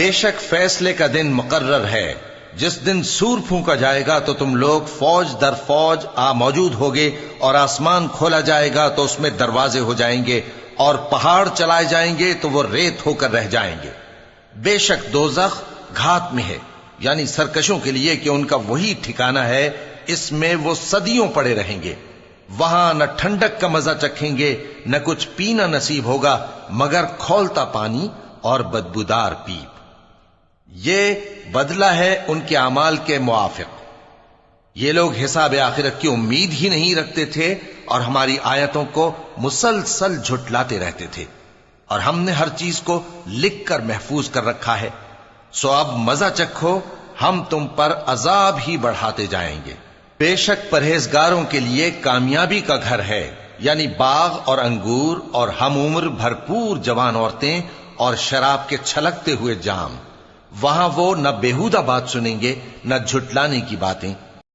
بے شک فیصلے کا دن مقرر ہے، جس دن سور پھونکا جائے گا تو تم لوگ فوج در فوج موجود ہوگے، اور آسمان کھولا جائے گا تو اس میں دروازے ہو جائیں گے، اور پہاڑ چلائے جائیں گے تو وہ ریت ہو کر رہ جائیں گے۔ بے شک دوزخ گھات میں ہے، یعنی سرکشوں کے لیے کہ ان کا وہی ٹھکانہ ہے، اس میں وہ صدیوں پڑے رہیں گے۔ وہاں نہ ٹھنڈک کا مزہ چکھیں گے، نہ کچھ پینا نصیب ہوگا مگر کھولتا پانی اور بدبودار پیپ۔ یہ بدلہ ہے ان کے اعمال کے موافق۔ یہ لوگ حساب آخرت کی امید ہی نہیں رکھتے تھے اور ہماری آیتوں کو مسلسل جھٹلاتے رہتے تھے، اور ہم نے ہر چیز کو لکھ کر محفوظ کر رکھا ہے۔ سو اب مزہ چکھو، ہم تم پر عذاب ہی بڑھاتے جائیں گے۔ بے شک پرہیزگاروں کے لیے کامیابی کا گھر ہے، یعنی باغ اور انگور اور ہم عمر بھرپور جوان عورتیں اور شراب کے چھلکتے ہوئے جام۔ وہاں وہ نہ بیہودہ بات سنیں گے، نہ جھٹلانے کی باتیں۔